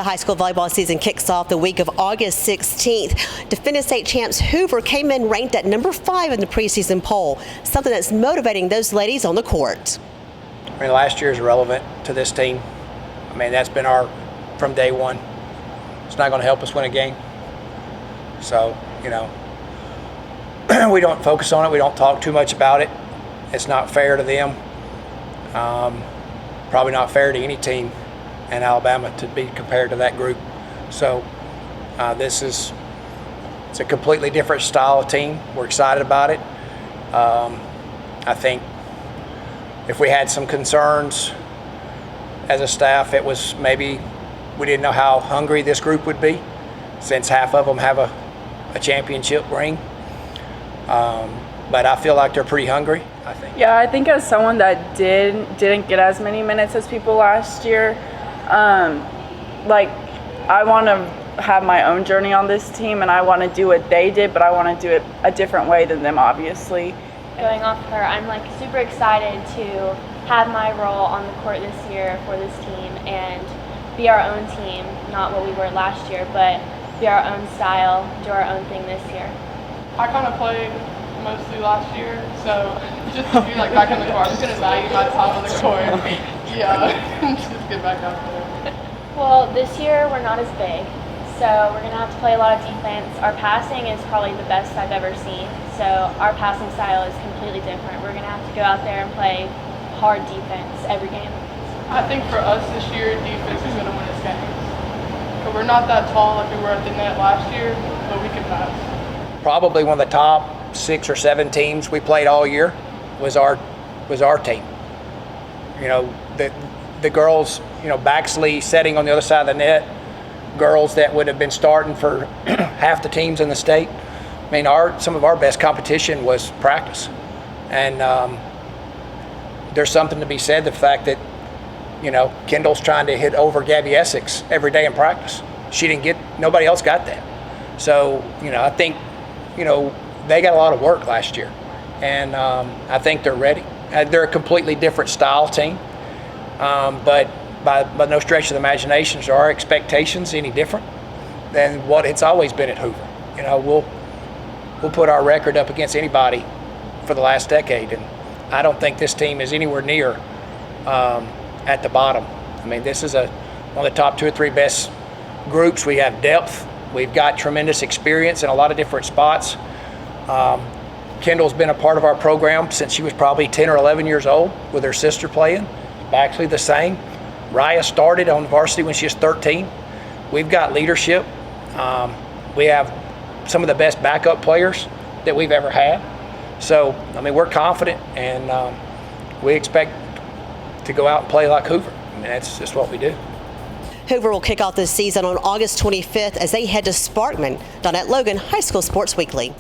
The high school volleyball season kicks off the week of August 16th. Defending state champs Hoover came in ranked at number 5 in the preseason poll, something that's motivating those ladies on the court. I mean, last year is relevant to this team. I mean, that's been from day one. It's not going to help us win a game. So, we don't focus on it. We don't talk too much about it. It's not fair to them. Probably not fair to any team in Alabama to be compared to that group. So it's a completely different style of team. We're excited about it. I think if we had some concerns as a staff, it was maybe we didn't know how hungry this group would be, since half of them have a championship ring. But I feel like they're pretty hungry, I think. Yeah, I think as someone that didn't get as many minutes as people last year, I want to have my own journey on this team, and I want to do what they did, but I want to do it a different way than them, obviously. Going off her, I'm super excited to have my role on the court this year for this team and be our own team, not what we were last year, but be our own style, do our own thing this year. I kind of played mostly last year, so just to be back on the court, I'm just going to value my time on the court. Yeah, just get back out there. Well, this year we're not as big, so we're going to have to play a lot of defense. Our passing is probably the best I've ever seen, so our passing style is completely different. We're going to have to go out there and play hard defense every game. I think for us this year, defense is going to win us games. But we're not that tall like we were at the net last year, but we can pass. Probably one of the top 6 or 7 teams we played all year was our team. The girls, Baxley setting on the other side of the net, girls that would have been starting for half the teams in the state. I mean, some of our best competition was practice, and there's something to be said the fact that Kendall's trying to hit over Gabby Essex every day in practice. Nobody else got that. So I think they got a lot of work last year, and I think they're ready. They're a completely different style team, but by no stretch of the imagination are our expectations any different than what it's always been at Hoover. We'll put our record up against anybody for the last decade, and I don't think this team is anywhere near at the bottom. I mean, this is one of the top 2 or 3 best groups. We have depth. We've got tremendous experience in a lot of different spots. Kendall's been a part of our program since she was probably 10 or 11 years old with her sister playing. Actually the same. Raya started on varsity when she was 13. We've got leadership. We have some of the best backup players that we've ever had. So, I mean, we're confident, and we expect to go out and play like Hoover. I mean, that's just what we do. Hoover will kick off this season on August 25th as they head to Sparkman. Donette Logan, High School Sports Weekly.